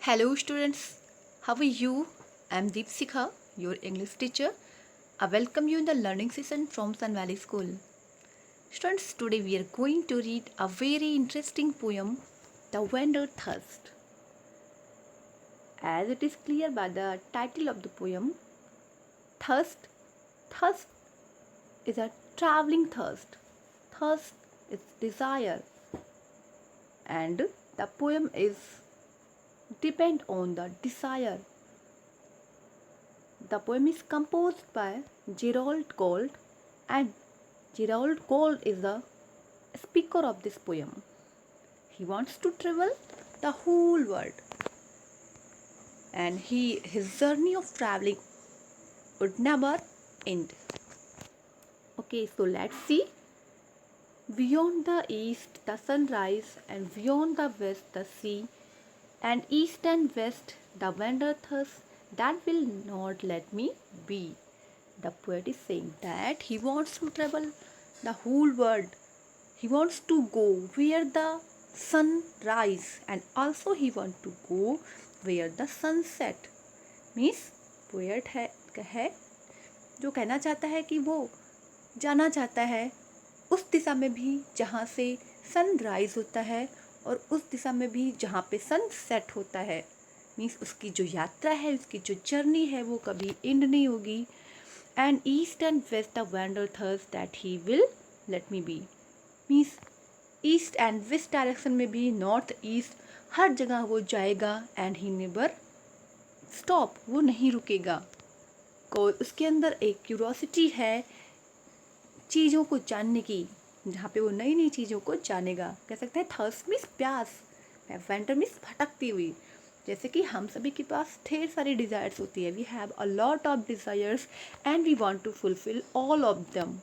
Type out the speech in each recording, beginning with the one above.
Hello students, how are you? I am Deepsika, your English teacher. I welcome you in the learning session from Sun Valley School. Students, today we are going to read a very interesting poem, The Wanderer Thirst. As it is clear by the title of the poem, thirst is a traveling thirst. Thirst is desire, and the poem is depend on the desire. The poem is composed by Gerald Gold, and Gerald Gold is the speaker of this poem. He wants to travel the whole world, and his journey of traveling would never end. Okay, so let's see. Beyond the east, the sunrise, and beyond the west, the sea, and east and west, the wanderer thirst that will not let me be. The poet is saying that he wants to travel the whole world. He wants to go where the sun rise, and also he wants to go where the sun set. Means poet है जो कहना चाहता है कि वो जाना चाहता है उस दिशा में भी जहाँ से सन राइज होता है और उस दिशा में भी जहाँ पे सन सेट होता है. मीन्स उसकी जो यात्रा है, उसकी जो जर्नी है, वो कभी एंड नहीं होगी. And east and west the wander thirst that he will let me be. Means east and west direction में भी, नॉर्थ ईस्ट, हर जगह वो जाएगा एंड ही नेवर स्टॉप, वो नहीं रुकेगा. को उसके अंदर एक क्यूरोसिटी है चीज़ों को जानने की, जहाँ पे वो नई नई चीज़ों को जानेगा. कह सकते हैं थर्स्ट मीन्स प्यास, वेंटर मीन्स भटकती हुई. जैसे कि हम सभी के पास ढेर सारी डिज़ायर्स होती है. We have a lot of desires and we want to fulfil all of them.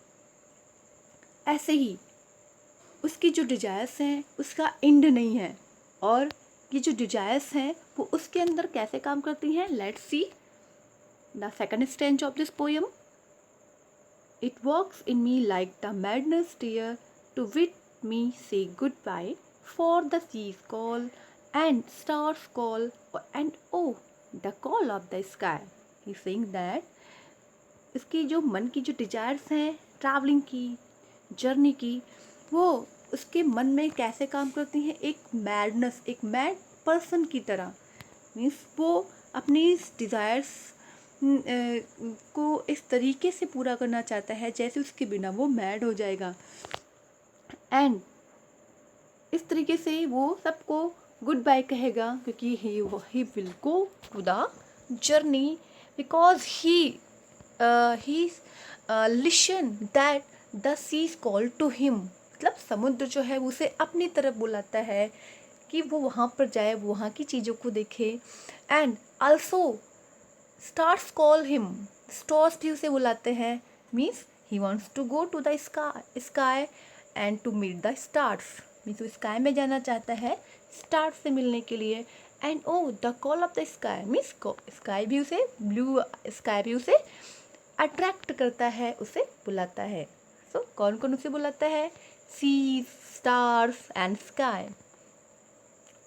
ऐसे ही उसकी जो डिज़ायर्स हैं उसका एंड नहीं है, और ये जो डिज़ायर्स हैं वो उसके अंदर कैसे काम करती हैं. Let's see the second Strange of this poem. It walks in me like the madness dear to bid me say goodbye, for the seas call and stars call and oh, the call of the sky. He's saying that इसकी जो मन की जो desires हैं travelling की, journey की, वो उसके मन में कैसे काम करती हैं. एक मैडनेस, एक मैड पर्सन की तरह. मीन्स वो अपनी डिज़ायर्स को इस तरीके से पूरा करना चाहता है जैसे उसके बिना वो मैड हो जाएगा. एंड इस तरीके से वो सबको गुड बाय कहेगा, क्योंकि he will go to the journey because he listen that the seas call to him. मतलब समुद्र जो है उसे अपनी तरफ बुलाता है कि वो वहाँ पर जाए, वो वहाँ की चीज़ों को देखे. And also stars call him, stars भी उसे बुलाते हैं. Means he wants to go to the sky and to meet the stars. Means वो स्काई में जाना चाहता है स्टार्स से मिलने के लिए. And oh the call of the sky means sky भी उसे, ब्लू स्काई भी उसे अट्रैक्ट करता है, उसे बुलाता है. सो कौन कौन उसे बुलाता है? सी, स्टार्स एंड स्काई.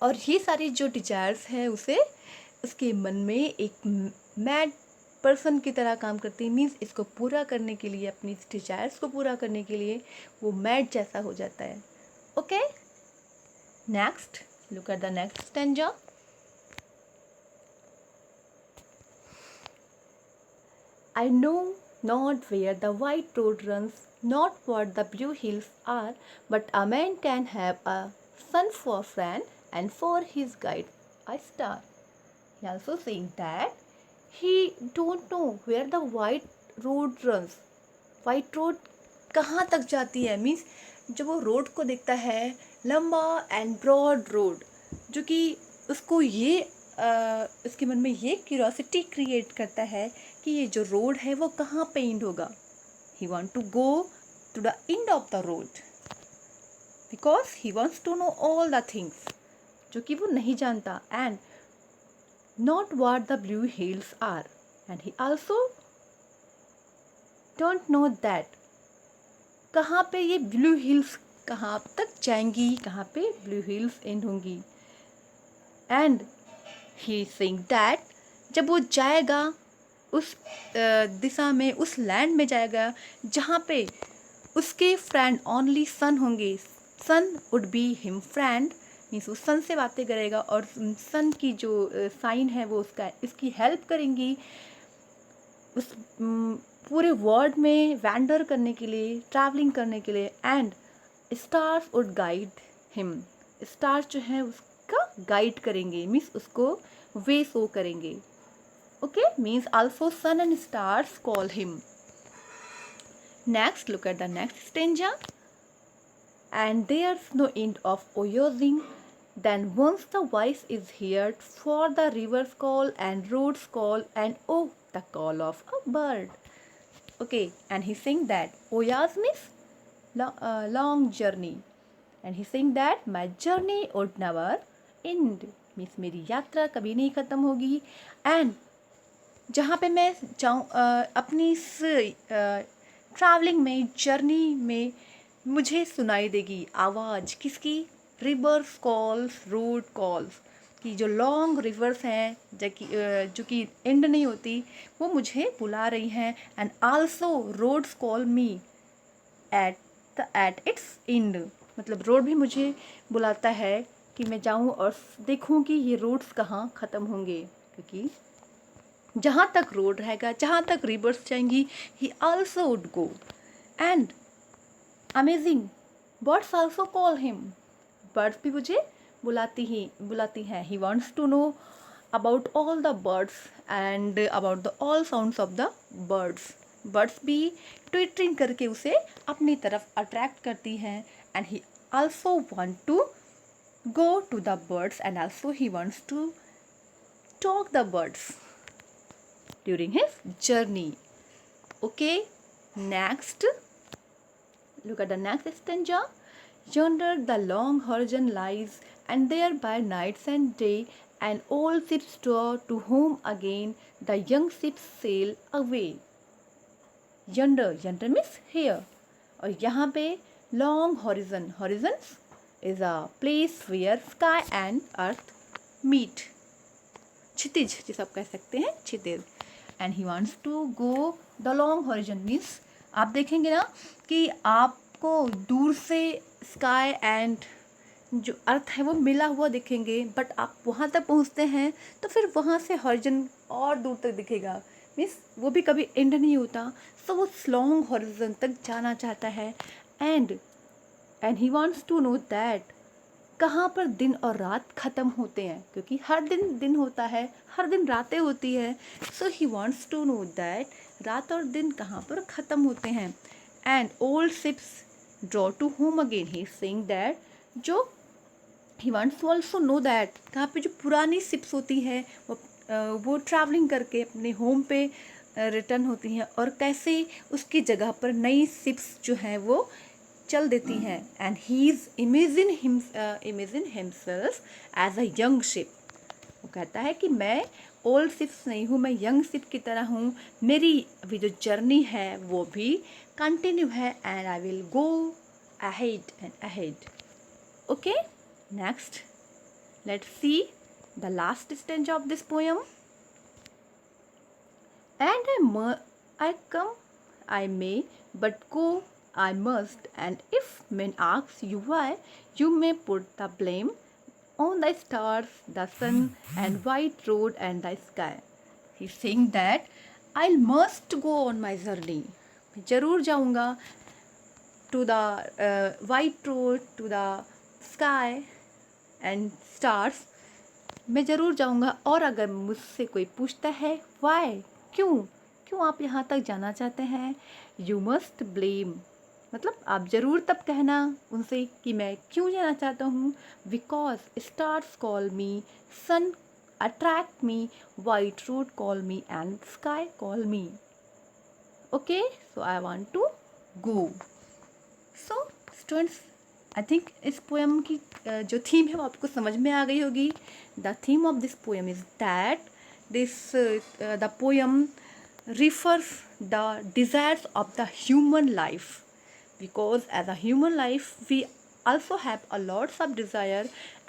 और ये सारी जो डिजायर्स हैं उसे उसके मन में एक मैड पर्सन की तरह काम करती है. मीन्स इसको पूरा करने के लिए, अपनी डिजायर्स को पूरा करने के लिए वो मैड जैसा हो जाता है. Okay, next look at the next stanza. I know not where the white road runs, not what the blue hills are, but a man can have a sun for friend and for his guide a star. He also saying that he don't know where the white road runs. White road कहाँ तक जाती है. Means जब वो road को देखता है, लंबा एंड ब्रॉड रोड, जो कि उसको ये उसके मन में ये क्यूरोसिटी क्रिएट करता है कि ये जो रोड है वो कहाँ पे एंड होगा. He want to go to the end of the road because he wants to know all the things जो कि वो नहीं जानता. And not what the blue hills are, and he also don't know that कहाँ पे ये blue hills कहाँ तक जाएंगी, कहाँ पे ब्लू हिल्स एंड होंगी. एंड ही सेइंग दैट, जब वो जाएगा उस दिशा में, उस लैंड में जाएगा जहाँ पे उसके फ्रेंड ओनली सन होंगे, sun would be him friend, means वो सन से बातें करेगा और सन की जो साइन है वो इसकी हेल्प करेंगी उस पूरे वर्ल्ड में वैंडर करने के लिए, ट्रैवलिंग करने के लिए। And stars would guide him, stars जो है उसका गाइड करेंगे, मीन्स उसको वे शो करेंगे। Okay, means also sun and stars call him. Next, look at the next stanza. And there's no end of oozing. Then once the voice is heard, for the river's call and road's call, and oh, the call of a bird. Okay, and he's saying that Oyaz means long journey. And he's saying that my journey would never end. Means मेरी यात्रा कभी नहीं ख़त्म होगी। And जहाँ पे मैं जाऊँ अपनी इस ट्रैवलिंग में, जर्नी में मुझे सुनाई देगी आवाज़ किसकी? रिवर्स कॉल्स, रोड कॉल्स की, जो लॉन्ग रिवर्स हैं जो कि एंड नहीं होती, वो मुझे बुला रही हैं। And also roads call me at its end, मतलब रोड भी मुझे बुलाता है कि मैं जाऊँ और देखूँ कि ये रोड्स कहाँ ख़त्म होंगे, क्योंकि जहाँ तक रोड रहेगा, जहाँ तक रिवर्स जाएंगी, he also would go. And amazing birds also call him, birds भी मुझे बुलाती हैं। He wants to know about all the birds and about the all sounds of the birds. Birds भी ट्विटरिंग करके उसे अपनी तरफ अट्रैक्ट करती हैं। And he also want to go to the birds and also he wants to talk the birds during his journey. Okay, next, look at the next stanza. Yonder the long horizon lies, and there by nights and day an old ship store, to whom again the young ships sail away. Yonder, yonder means here, और यहाँ पे long horizon, horizons is a place where sky and earth meet. क्षितिज जिसे आप कह सकते हैं, क्षितिज। And he wants to go the long horizon, means आप देखेंगे ना कि आपको दूर से स्काई एंड जो अर्थ है वो मिला हुआ दिखेंगे, बट आप वहाँ तक पहुँचते हैं तो फिर वहाँ से हॉरिजन और दूर तक दिखेगा, मीन्स वो भी कभी एंड नहीं होता। सो वो लॉन्ग हॉरिजन तक जाना चाहता है। And he wants to know that कहाँ पर दिन और रात ख़त्म होते हैं, क्योंकि हर दिन दिन होता है, हर दिन रातें होती है। So he wants to know that रात और दिन कहाँ पर ख़त्म होते हैं। And old ships draw to home again, he is saying that जो he wants to also know that कहाँ पे जो पुरानी शिप्स होती है वो ट्रैवलिंग करके अपने होम पे रिटर्न होती हैं, और कैसे उसकी जगह पर नई शिप्स जो हैं वो चल देती हैं। And he is imagine himself as a young ship, वो कहता है कि मैं ओल्ड शिप्स नहीं हूँ, मैं यंग शिप की तरह हूँ। मेरी अभी जो जर्नी है वो भी कंटिन्यू है, and I will go ahead and ahead. Okay, next let's see the last stanza of this poem. And I come, I may, but go I must, and if men ask you why, you may put the blame on the stars, the sun, and white road and the sky. He's saying that I must go on my journey. मैं ज़रूर जाऊँगा to the white road, to the sky and stars. मैं ज़रूर जाऊँगा। और अगर मुझसे कोई पूछता है why, क्यों आप यहाँ तक जाना चाहते हैं, यू मस्ट ब्लेम, मतलब आप ज़रूर तब कहना उनसे कि मैं क्यों जाना चाहता हूँ। Because stars call me, sun attract me, white road call me and sky call me. Okay, so I want to go. So students, I think इस पोएम की जो थीम है वो आपको समझ में आ गई होगी। The theme of this poem is that the poem refers the desires of the human life, because as a human life we also have a lots of desire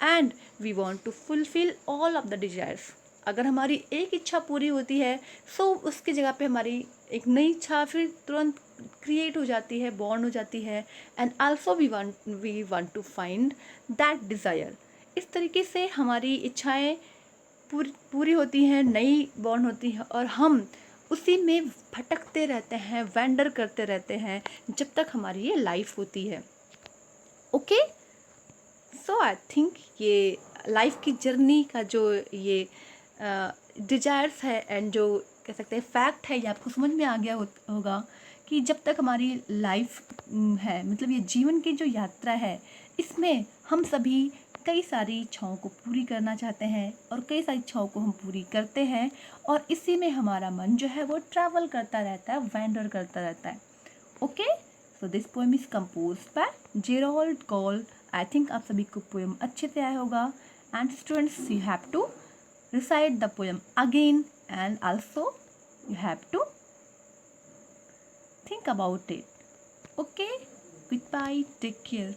and we want to fulfill all of the desires. अगर हमारी एक इच्छा पूरी होती है सो उसकी जगह पे हमारी एक नई इच्छा फिर तुरंत क्रिएट हो जाती है, बॉर्न हो जाती है। And also we want to find that desire. इस तरीके से हमारी इच्छाएं पूरी होती हैं, नई बॉर्न होती है, और हम उसी में भटकते रहते हैं, वैंडर करते रहते हैं जब तक हमारी ये लाइफ होती है। ओके, सो आई थिंक ये लाइफ की जर्नी का जो ये डिजायर्स है एंड जो कह सकते हैं फैक्ट है, ये आपको समझ में आ गया होगा कि जब तक हमारी लाइफ है, मतलब ये जीवन की जो यात्रा है, इसमें हम सभी कई सारी इच्छाओं को पूरी करना चाहते हैं और कई सारी इच्छाओं को हम पूरी करते हैं, और इसी में हमारा मन जो है वो ट्रैवल करता रहता है, वैंडर करता रहता है। Okay, so this poem is composed by Gerald Call. I think आप सभी को पोएम अच्छे से आया होगा। And students, you have to recite the poem again, and also you have to think about it. Okay, goodbye, take care.